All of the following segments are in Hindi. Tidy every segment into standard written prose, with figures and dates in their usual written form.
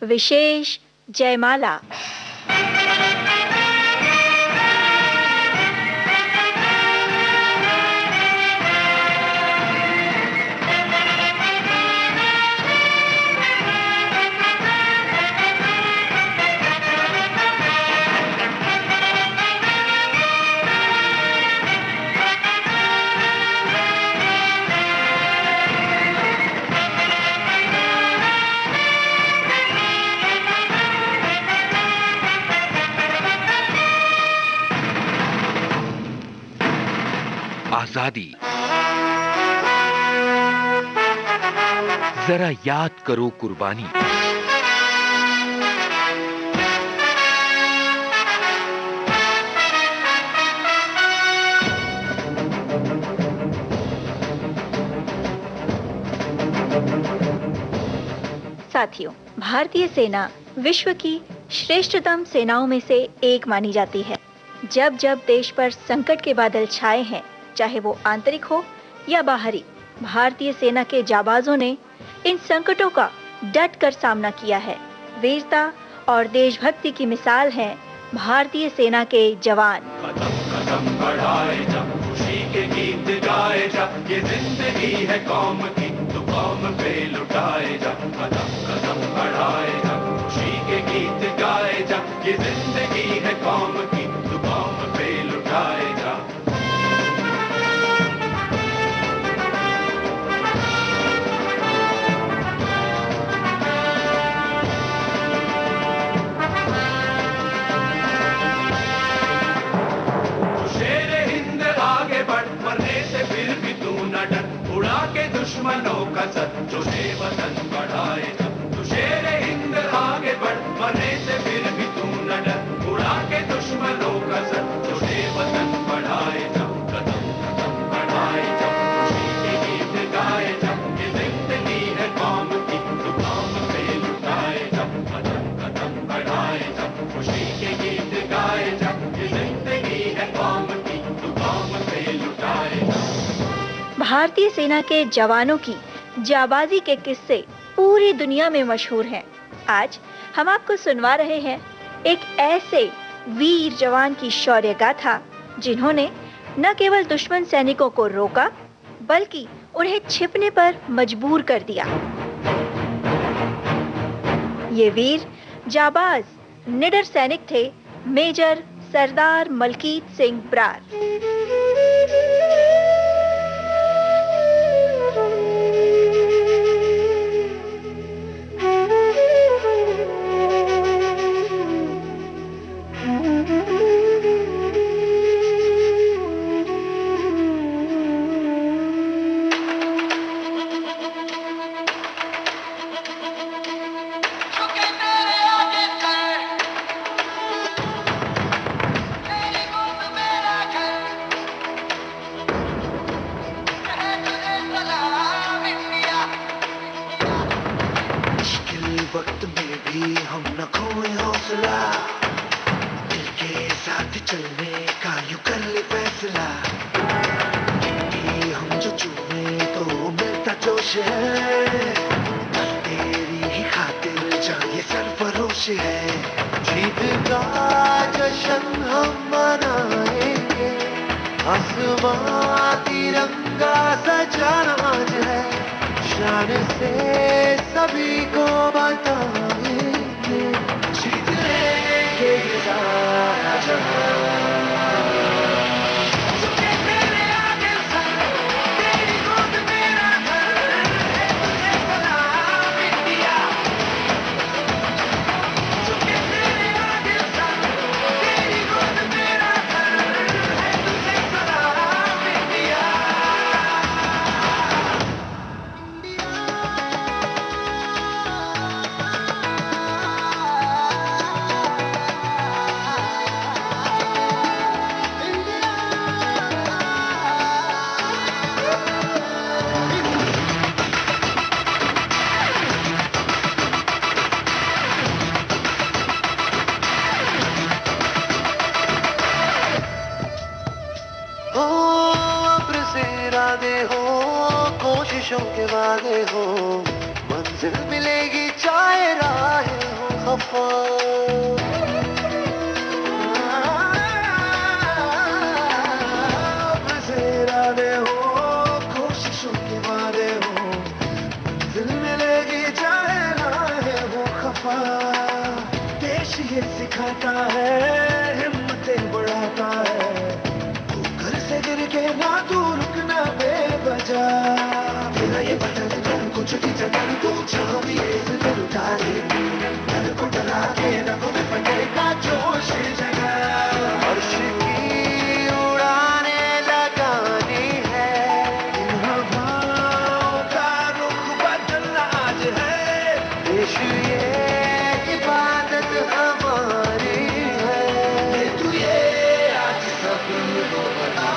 विशेष जयमाला। आजादी, जरा याद करो कुर्बानी। साथियों, भारतीय सेना विश्व की श्रेष्ठतम सेनाओं में से एक मानी जाती है। जब जब देश पर संकट के बादल छाए हैं, चाहे वो आंतरिक हो या बाहरी, भारतीय सेना के जाबाजों ने इन संकटों का डट कर सामना किया है। वीरता और देशभक्ति की मिसाल हैं भारतीय सेना के जवान। कदम कदम बढ़ाए जा, खुशी के गीत गाए जा, ये जिंदगी है कौम की, तो कौम पे लुटाए जा। कदम कदम बढ़ाए जा, खुशी के गीत गाए जा, ये जिंदगी है कौम की, तो कौम पे लुटाए जा। दुश्मनों का सर जो वतन बढ़ाए जा, तू शेर हिंद आगे बढ़, मरने से फिर भी तू न डर। उड़ा के दुश्मनों का सर जो वतन बढ़ाए जा, कदम कदम बढ़ाए जा, खुशी के गीत गाए जा, ये जिंदगी है कौम की, तू कौम पे लुटाए जा। कदम कदम बढ़ाए जा, खुशी के गीत गाए जा, ये जिंदगी है कौम की, तू कौम पे लुटाए जा। भारतीय सेना के जवानों की जाबाजी के किस्से पूरी दुनिया में मशहूर हैं। आज हम आपको सुनवा रहे हैं एक ऐसे वीर जवान की शौर्य गाथा, जिन्होंने न केवल दुश्मन सैनिकों को रोका, बल्कि उन्हें छिपने पर मजबूर कर दिया। ये वीर जाबाज निडर सैनिक थे मेजर सरदार मलकीत सिंह ब्रार। वक्त में भी हम न खोए हौसला, दिल के साथ चलने का यूं कर ले फैसला। हम जो चूमे तो मिलता जोश है, बस तेरी ही खातिर जान ये सरफरोश है। जीत का जश्न हम मनाएंगे, आसमां तिरंगा सजाना आज है, शान से सभी को बताएंगे, जीत लेंगे ये सारा जहां। कोशिशों के वादे हो, मंजिल मिलेगी चाहे राहें वफा देश ये सिखाता है, हिम्मतें बढ़ाता है। तू घर से गिर के ना तू रुकना बेवजह, तेरा ये बदल कर कुछ भी जगह तू जहाँ भी एक दिल उतारे, डर को डरा के रखो में फटेगा जोश जगह। अर्श की उड़ाने लगानी है, इन हवाओं का रुख बदलना आज है। देश ये इबादत हमारी है, ये तू ये आज सबको बता।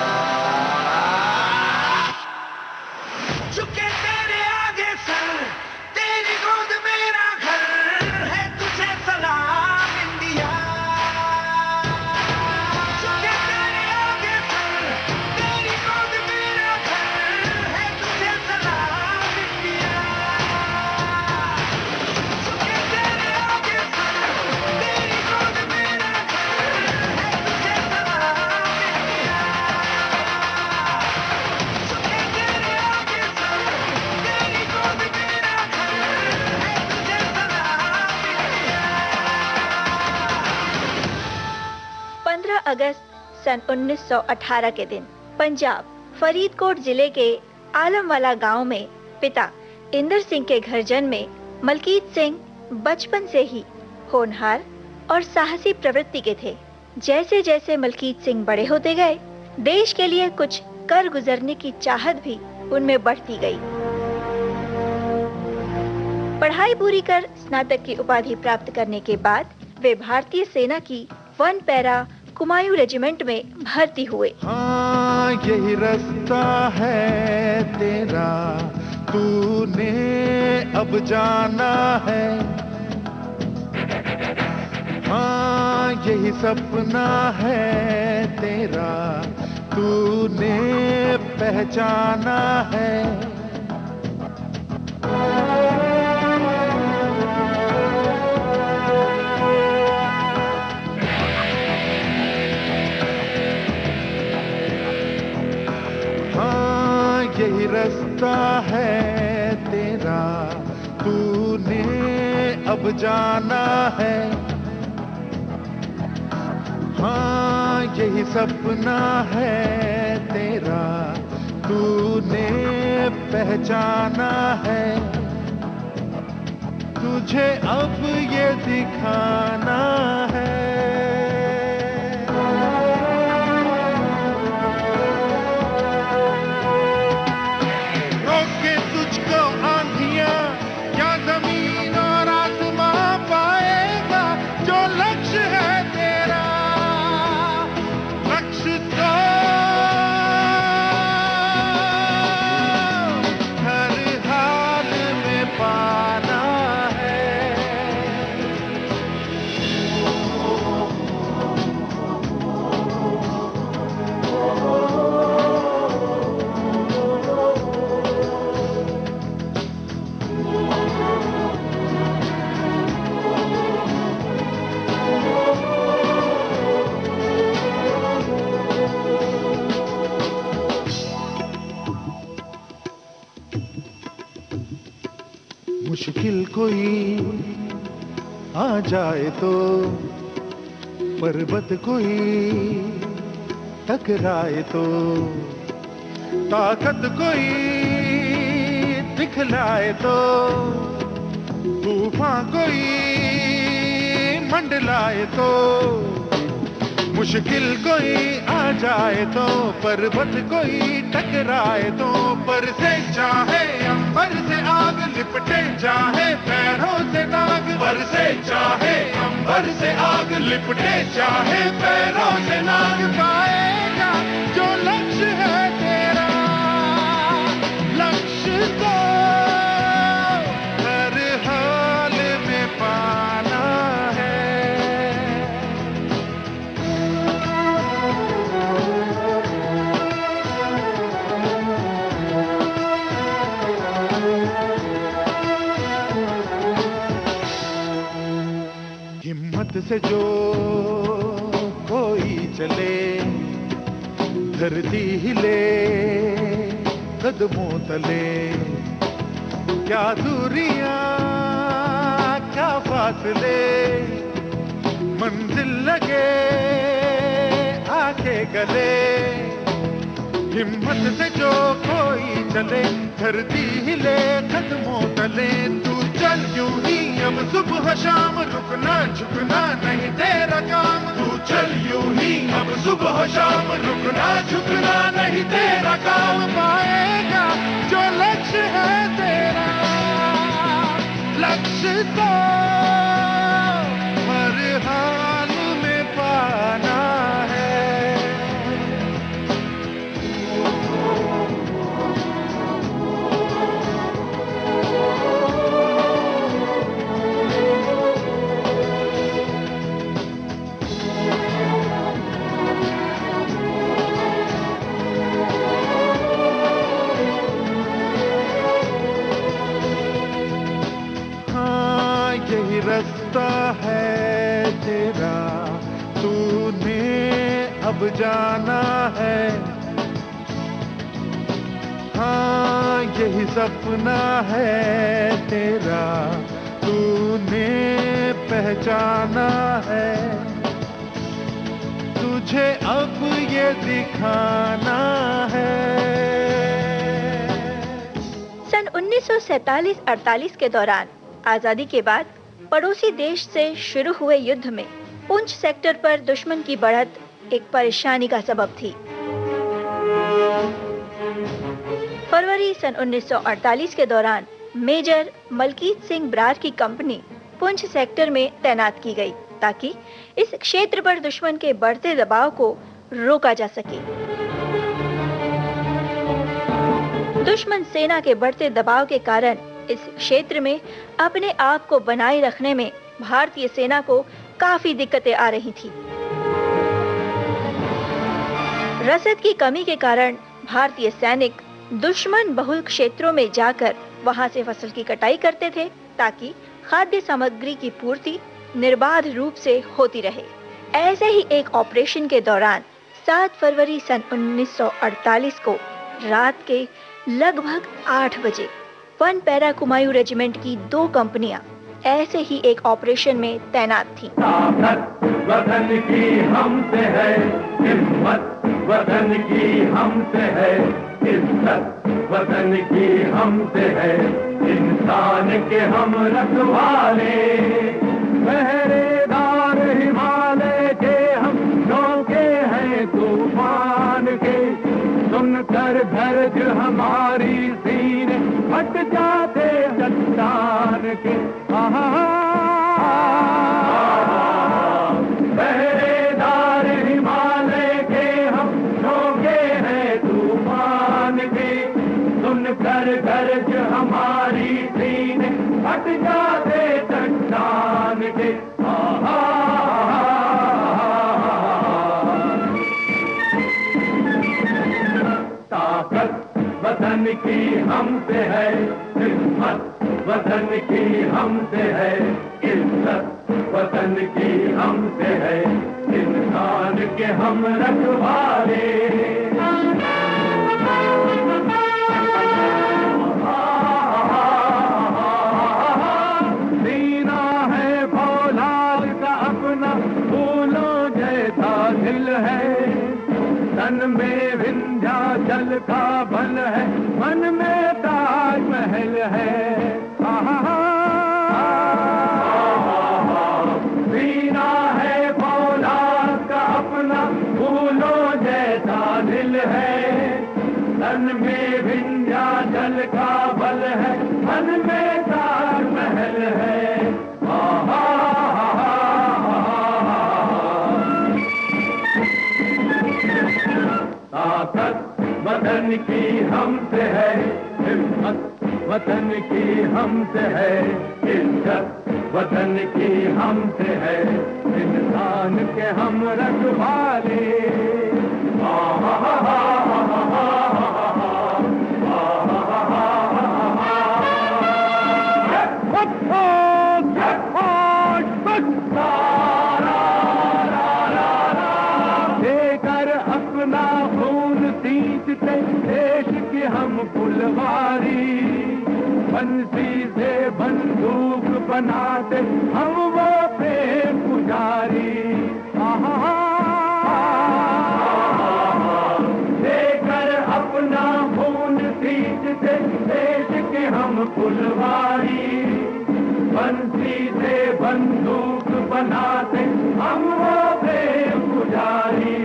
झुके तेरे आगे सर, तेरी गोद मेरा घर है, तुझे सलाम इंडिया। झुके तेरे आगे सर, तेरी गोद मेरा घर है, तुझे सलाम इंडिया। झुके तेरे आगे सर, तेरी गोद मेरा घर है, तुझे सलाम इंडिया। झुके तेरे आगे सर, तेरी गोद मेरा घर है, तुझे सलाम इंडिया। 15 अगस्त सन 1918 के दिन पंजाब फरीदकोट जिले के आलमवाला गांव में पिता इंदर सिंह के घर जन्मे मलकीत सिंह बचपन से ही होनहार और साहसी प्रवृत्ति के थे। जैसे जैसे मलकीत सिंह बड़े होते गए, देश के लिए कुछ कर गुजरने की चाहत भी उनमें बढ़ती गई। पढ़ाई पूरी कर स्नातक की उपाधि प्राप्त करने के बाद वे भारतीय सेना की 1 पैरा कुमायूं रेजिमेंट में भर्ती हुए। हाँ यही रास्ता है तेरा, तूने अब जाना है। हाँ यही सपना है तेरा, तूने पहचाना है। हाँ यही रास्ता है तेरा, तूने अब जाना है। हाँ यही सपना है तेरा, तूने पहचाना है। तुझे अब ये दिखाना है। रोके तुझको आंधियां क्या जमीन और आसमां पाएगा, जो लक्ष्य है तेरा लक्ष्य तो हर हाल में पाना है। मुश्किल कोई आ जाए तो, पर्वत कोई टकराए तो, ताकत कोई दिखलाए तो, तूफान कोई मंडलाए तो। मुश्किल कोई आ जाए तो, पर्वत कोई टकराए तो, पर से चाहे अंबर से आग लिपटे, चाहे पैरों से नाग बरसे, चाहे अंबर से आग लिपटे, चाहे पैरों से नाग पाएगा जो लक्ष्य है तेरा लक्ष्य तो हर हाल में पाना है। हिम्मत से जो कोई चले, धरती हिले कदमों तले, क्या दूरियां क्या फासले मंजिल लगे आके गले हिम्मत से जो कोई चले धरती हिले कदमों तले तू चल यूं ही अब सुबह शाम रुकना झुकना नहीं तेरा काम तू चल यूं ही अब सुबह शाम रुकना झुकना नहीं तेरा काम पाएगा जो लक्ष्य है तेरा लक्ष्य तो हर हाल में पाना है यही रास्ता है तेरा तूने अब जाना है हाँ यही सपना है तेरा तूने पहचाना है तुझे अब ये दिखाना है। सन 1947-48 के दौरान आजादी के बाद पड़ोसी देश से शुरू हुए युद्ध में पुंछ सेक्टर पर दुश्मन की बढ़त एक परेशानी का सबब थी। फरवरी सन 1948 के दौरान मेजर मलकीत सिंह ब्रार की कंपनी पुंछ सेक्टर में तैनात की गई ताकि इस क्षेत्र पर दुश्मन के बढ़ते दबाव को रोका जा सके। दुश्मन सेना के बढ़ते दबाव के कारण इस क्षेत्र में अपने आप को बनाए रखने में भारतीय सेना को काफी दिक्कतें आ रही थी। रसद की कमी के कारण भारतीय सैनिक दुश्मन बहुल क्षेत्रों में जाकर वहां से फसल की कटाई करते थे ताकि खाद्य सामग्री की पूर्ति निर्बाध रूप से होती रहे। ऐसे ही एक ऑपरेशन के दौरान 7 फरवरी सन 1948 को रात के लगभग 8 बजे 1 पैरा कुमायूं रेजिमेंट की 2 कंपनियां ऐसे ही एक ऑपरेशन में तैनात थीं। ताकत वतन की हमसे है हिम्मत वतन की हमसे है इज्जत वतन की हमसे है इंसान के हम रखवाले पहरेदार हिमालय के हम झोंके हैं तूफान के सुनकर गरज हमारी सीने फट जाते चट्टान के पहरेदार हिमालय के हम झोंके हैं तूफान के सुनकर गरज हमारी सीने फट जाते चट्टान के ताकत वतन की हमसे है हिम्मत वतन की हमसे है इज्जत वतन की हमसे है इंसान के हम रखवाले सीना है फौलाद का अपना फूलों जैसा दिल है तन में विंध्याचल का बल है मन में ताजमहल है सीना है फौलाद का अपना फूलों जैसा दिल है तन में विंध्याचल का बल है मन में ताजमहल है ताकत वतन की हमसे है हिम्मत वतन की हमसे है इज्जत वतन की हमसे है इंसान के हम रखवाले देकर अपना खून सींचते देश की हम फुलवारी बंसी से बंदूक बनाते हम वो प्रेम पुजारी। लेकर अपना खून सींचते देश के हम फुलवारी, बंसी से बंदूक बनाते हम वो प्रेम पुजारी।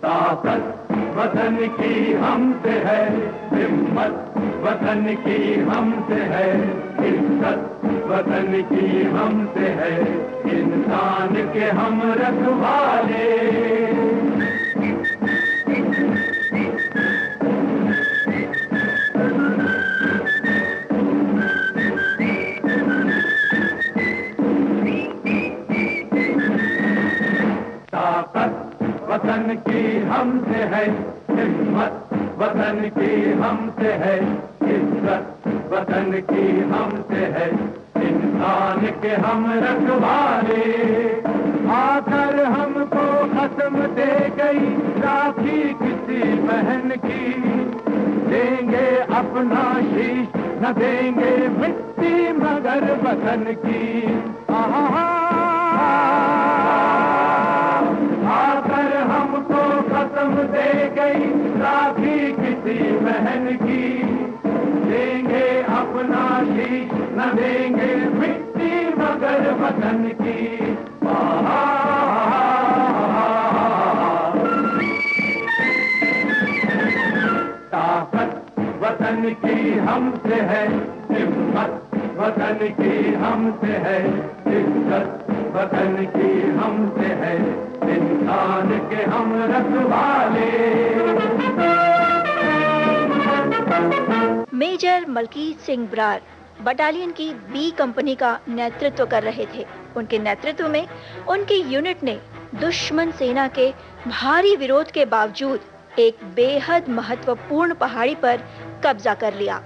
ताकत वतन की हमसे है, हिम्मत वतन की हमसे है, इज्जत वतन की हमसे है, इंसान के हम रखवाले। वतन की हमसे है, हिम्मत वतन की हमसे है, इज्जत वतन की हमसे है, इंसान के हम रखवाले। आकर हमको कसम दे गई राखी किसी बहन की, देंगे अपना शीश न देंगे मिट्टी मगर वतन की। आकर हमको कसम दे गई राखी किसी बहन की, देंगे अपना शीश न देंगे मिट्टी मगर वतन की। ताकत वतन की हमसे है, हिम्मत वतन की हमसे है, इज्जत वतन की हमसे है, इंसान के हम रखवाले। मेजर मलकीत सिंह ब्रार बटालियन की बी कंपनी का नेतृत्व कर रहे थे। उनके नेतृत्व में उनकी यूनिट ने दुश्मन सेना के भारी विरोध के बावजूद एक बेहद महत्वपूर्ण पहाड़ी पर कब्जा कर लिया।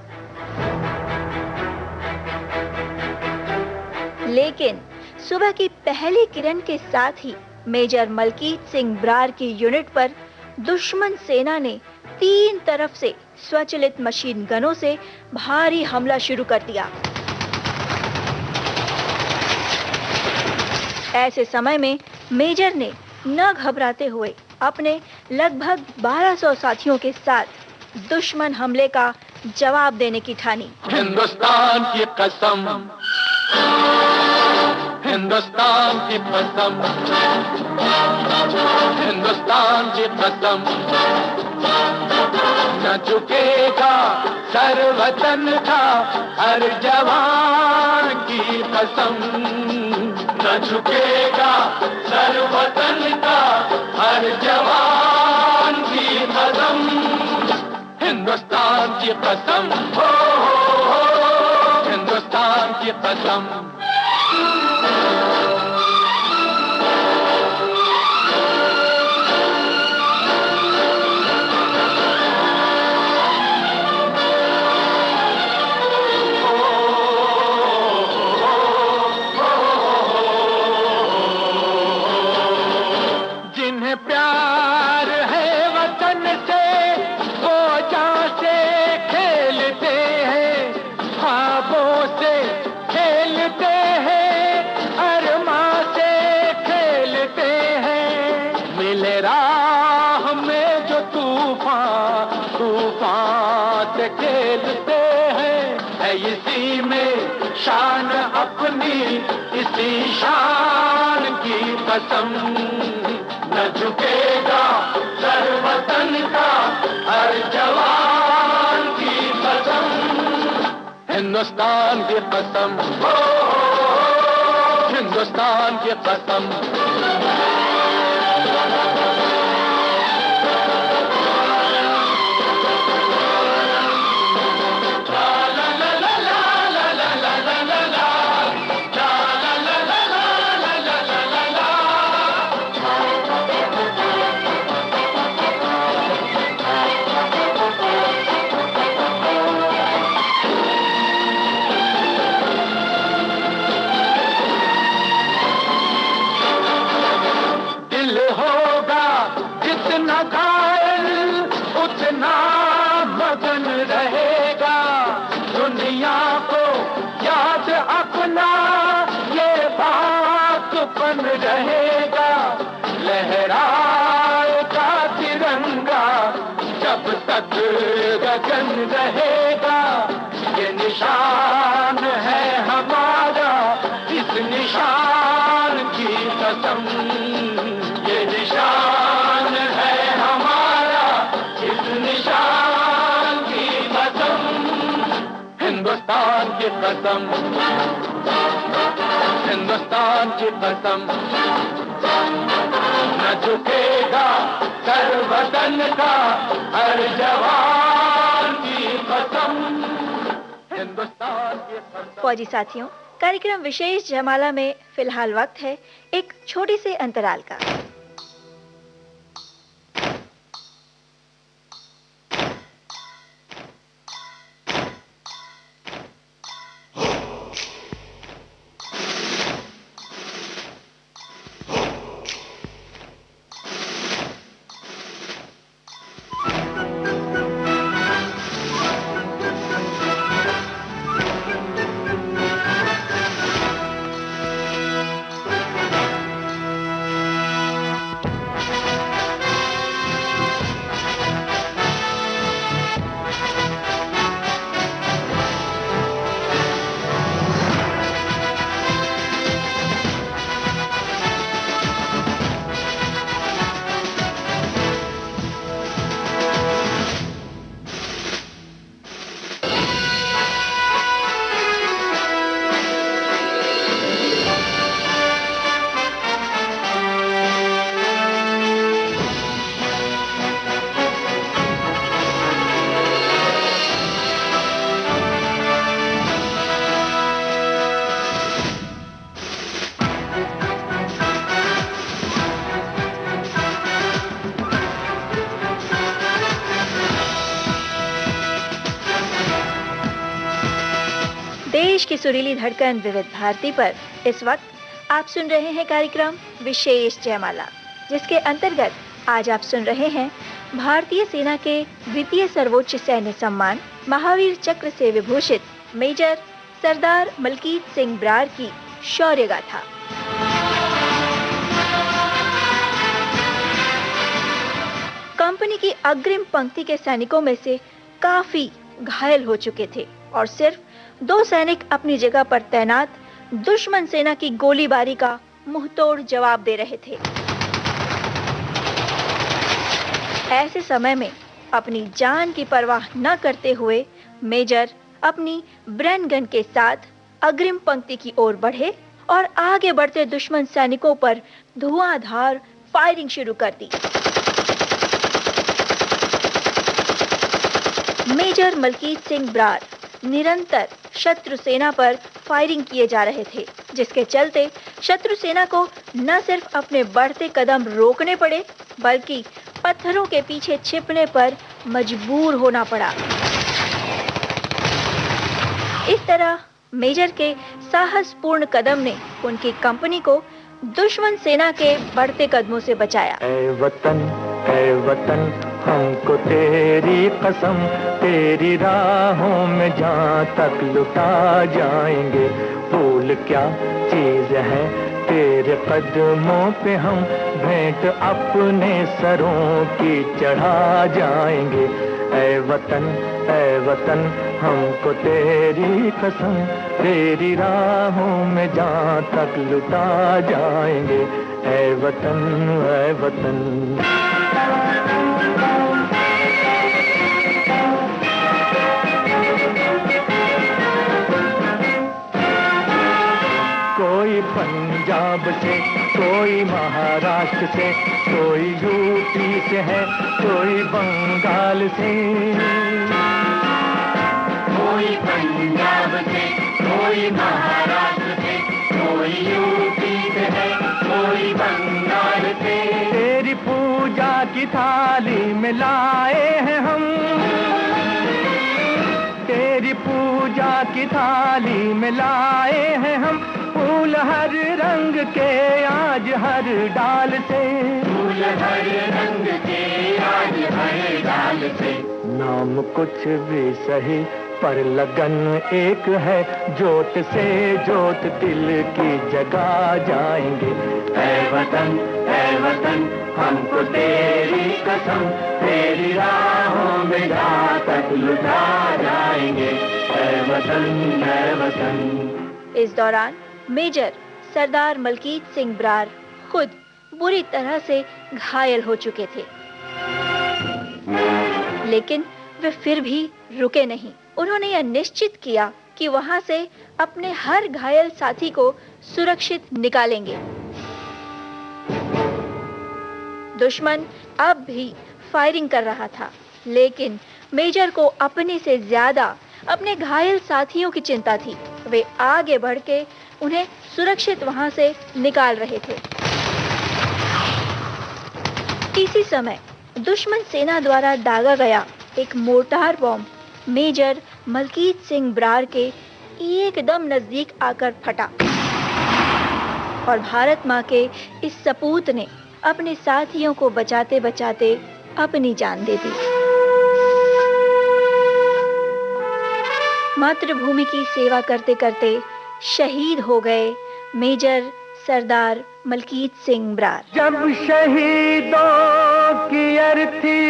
लेकिन सुबह की पहली किरण के साथ ही मेजर मलकीत सिंह ब्रार की यूनिट पर दुश्मन सेना ने 3 तरफ से स्वचलित मशीन गनों से भारी हमला शुरू कर दिया। ऐसे समय में मेजर ने न घबराते हुए अपने लगभग 1200 साथियों के साथ दुश्मन हमले का जवाब देने की ठानी। हिंदुस्तान की कसम, हिंदुस्तान की कसम, हिंदुस्तान की कसम, न झुकेगा सर वतन का हर जवान की कसम, न झुकेगा सर वतन का हर जवान की कसम। हिंदुस्तान की कसम, हो हिंदुस्तान की कसम। जिन्हें प्यार है वतन से वो जान से खेलते हैं, ख्वाबों से खेलते हैं, अरमां से खेलते हैं। मिले राह में जो तूफान, तूफान से खेलते हैं। है इसी में शान अपनी, इसी शान की कसम, न झुकेगा सर वतन का हर जवान की कसम। हिंदुस्तान की कसम, हो हिंदुस्तान की कसम। दिल होगा निशान रहेगा, लहराएगा तिरंगा जब तक गगन रहेगा। ये निशान है हमारा, इस निशान की कसम, ये निशान है हमारा, इस निशान की कसम, हिंदुस्तान की कसम, हिंदुस्तान की कसम। न झुकेगा सर वतन का हर जवान की कसम, हिंदुस्तान की कसम। फौजी साथियों, कार्यक्रम विशेष जयमाला में फिलहाल वक्त है एक छोटी से अंतराल का। देश की सुरीली धड़कन विविध भारती पर इस वक्त आप सुन रहे हैं कार्यक्रम विशेष जयमाला, जिसके अंतर्गत आज आप सुन रहे हैं भारतीय सेना के द्वितीय सर्वोच्च सैन्य सम्मान महावीर चक्र से विभूषित मेजर सरदार मलकीत सिंह ब्रार की शौर्य गाथा। कंपनी की अग्रिम पंक्ति के सैनिकों में से काफी घायल हो चुके थे और सिर्फ 2 सैनिक अपनी जगह पर तैनात दुश्मन सेना की गोलीबारी का मुंहतोड़ जवाब दे रहे थे। ऐसे समय में अपनी जान की परवाह न करते हुए मेजर अपनी ब्रेन गन के साथ अग्रिम पंक्ति की ओर बढ़े और आगे बढ़ते दुश्मन सैनिकों पर धुआंधार फायरिंग शुरू कर दी। मेजर मलकीत सिंह ब्रार निरंतर शत्रु सेना पर फायरिंग किए जा रहे थे, जिसके चलते शत्रु सेना को न सिर्फ अपने बढ़ते कदम रोकने पड़े बल्कि पत्थरों के पीछे छिपने पर मजबूर होना पड़ा। इस तरह मेजर के साहसपूर्ण कदम ने उनकी कंपनी को दुश्मन सेना के बढ़ते कदमों से बचाया। ऐ वतन हमको तेरी कसम, तेरी राहों में जहाँ तक लुटा जाएंगे। फूल क्या चीज है तेरे कदमों पे, हम भेंट अपने सरों की चढ़ा जाएंगे। ऐ वतन हमको तेरी कसम, तेरी राहों में जहाँ तक लुटा जाएंगे। ऐ वतन कोई पंजाब से, कोई महाराष्ट्र से, कोई यूपी से है, कोई बंगाल से। कोई पंजाब से, कोई महाराष्ट्र से, कोई यूपी से है, कोई बंगाल से। तेरी पूजा की थाली में लाए हैं हम, तेरी पूजा की थाली में लाए हैं हम। फूल हर रंग के आज हर डाल से, फूल हर रंग के आज हर डाल से। नाम कुछ भी सही पर लगन एक है, जोत से जोत दिल की जगा जाएंगे। ऐ वतन हमको तेरी कसम, तेरी राहों में जा तक लुटा जाएंगे। ऐ वतन। इस दौरान मेजर सरदार मलकीत सिंह बरार खुद बुरी तरह से घायल हो चुके थे, लेकिन वे फिर भी रुके नहीं। उन्होंने यह निश्चित किया कि वहां से अपने हर घायल साथी को सुरक्षित निकालेंगे। दुश्मन अब भी फायरिंग कर रहा था, लेकिन मेजर को अपने से ज्यादा अपने घायल साथियों की चिंता थी। वे आगे बढ़ के उन्हें सुरक्षित वहां से निकाल रहे थे। इसी समय दुश्मन सेना द्वारा दागा गया एक mortar bomb major Malkit Singh Brar के एकदम नजदीक आकर फटा और भारत मां के इस सपूत ने अपने साथियों को बचाते बचाते अपनी जान दे दी। मातृभूमि की सेवा करते करते शहीद हो गए मेजर सरदार मलकीत सिंह बरार। जब शहीदों की अर्थी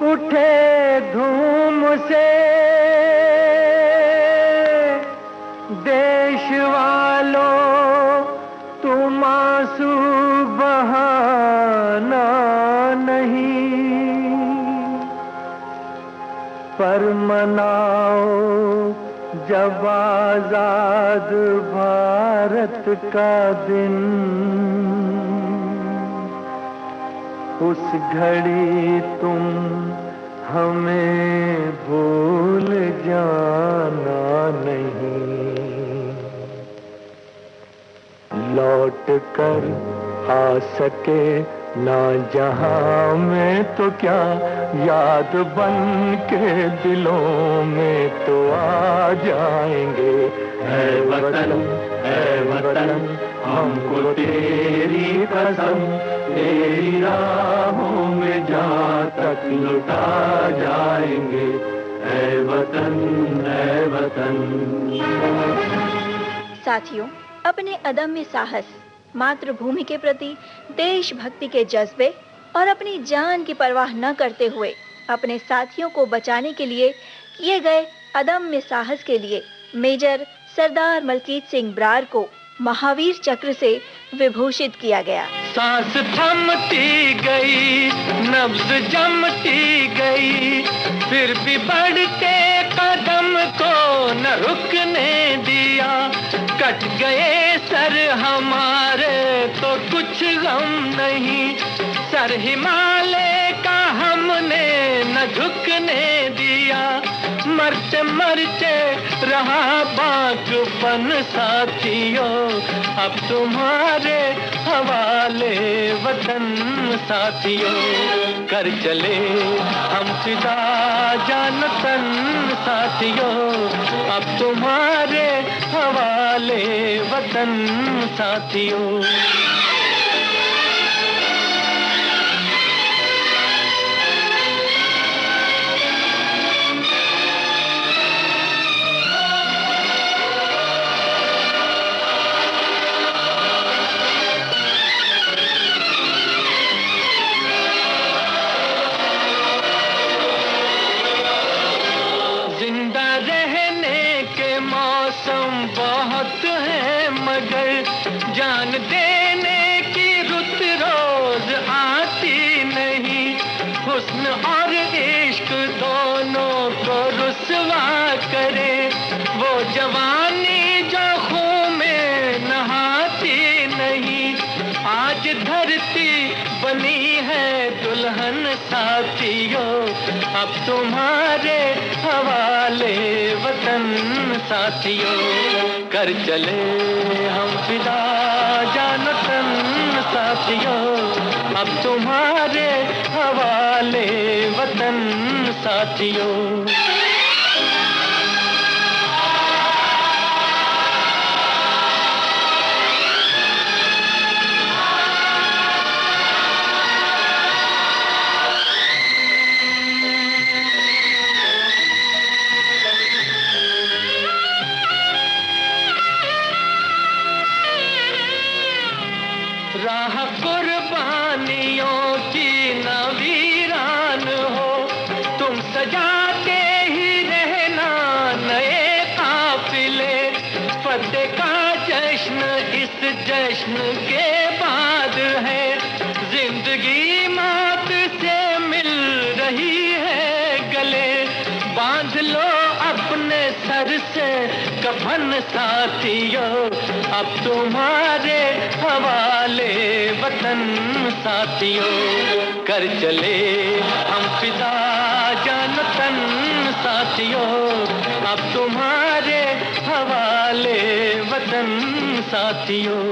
उठे धूम से, देश वालों तुम आंसू बहाना नहीं, पर मनाओ जब आजाद भारत का दिन, उस घड़ी तुम हमें भूल जाना नहीं। लौट कर आ सके ना जहां में तो क्या, याद बन के दिलों में तो आ जाएंगे। ऐ वतन हमको तेरी कसम, तेरी राहों में जा तक लुटा जाएंगे। ऐ वतन। साथियों, अपने अदम्य साहस, मातृभूमि के प्रति देशभक्ति के जज्बे और अपनी जान की परवाह न करते हुए अपने साथियों को बचाने के लिए किए गए अदम्य साहस के लिए मेजर सरदार मलकीत सिंह बरार को महावीर चक्र से विभूषित किया गया। सांस थमती गई, नब्ज जमती गई, फिर भी बढ़ते कदम को न रुकने दिया। कट गए सर हमारे तो कुछ गम नहीं, सर हिमालय का हमने न झुकने दिया। मरते मरते रहा बागपन साथियों, अब तुम्हारे हवाले वतन साथियों। कर चले हम फिदा जान तन साथियों, अब तुम्हारे हवाले वतन साथियों। जान देने की रुत रोज आती नहीं, हुस्न और इश्क दोनों को रुसवा करे वो जवानी जो खून में नहाती नहीं। आज धरती बनी है दुल्हन साथियों, अब तुम्हारे हवाले वतन साथियों। कर चले हम फिदा जान तन साथियों, अब तुम्हारे हवाले वतन साथियों। जश्न के बाद है, जिंदगी मौत से मिल रही है गले। बांध लो अपने सर से कफन साथियों, अब तुम्हारे हवाले वतन साथियों। कर चले हम फिदा जान तन साथियों, अब तुम्हारे हवाले वतन साथियों।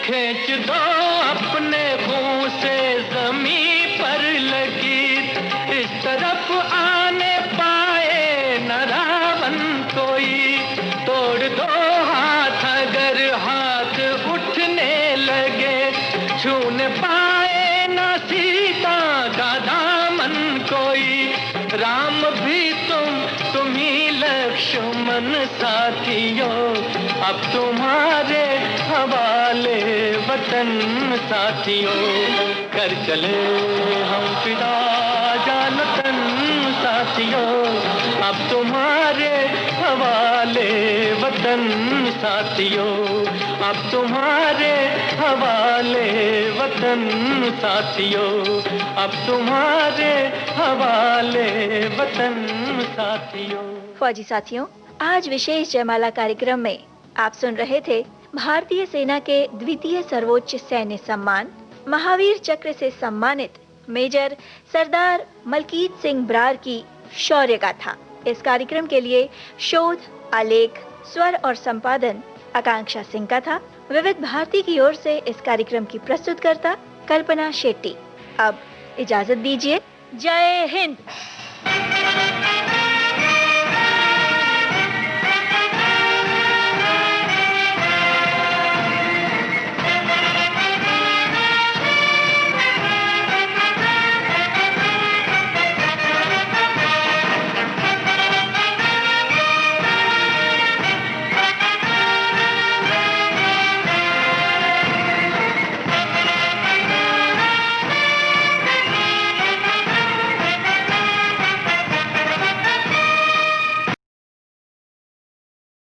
खींच दो अपने मुंह से जमीन पर लगी, इस तरफ आने पाए न रावण कोई। तोड़ दो हाथ अगर हाथ उठने लगे, छूने पाए न सीता का दामन कोई। राम भी तुम ही लक्ष्मण साथियों, अब तुम्हारे हवाले वतन साथियों। कर चले हम फिदा जान तन साथियों, अब तुम्हारे हवाले वतन साथियों। अब तुम्हारे हवाले वतन साथियों, अब तुम्हारे हवाले वतन साथियों। फौजी साथियों, आज विशेष जयमाला कार्यक्रम में आप सुन रहे थे भारतीय सेना के द्वितीय सर्वोच्च सैन्य सम्मान महावीर चक्र से सम्मानित मेजर सरदार मलकीत सिंह बरार की शौर्य गाथा। इस कार्यक्रम के लिए शोध, आलेख, स्वर और संपादन आकांक्षा सिंह का था। विविध भारती की ओर से इस कार्यक्रम की प्रस्तुतकर्ता कल्पना शेट्टी। अब इजाजत दीजिए। जय हिंद।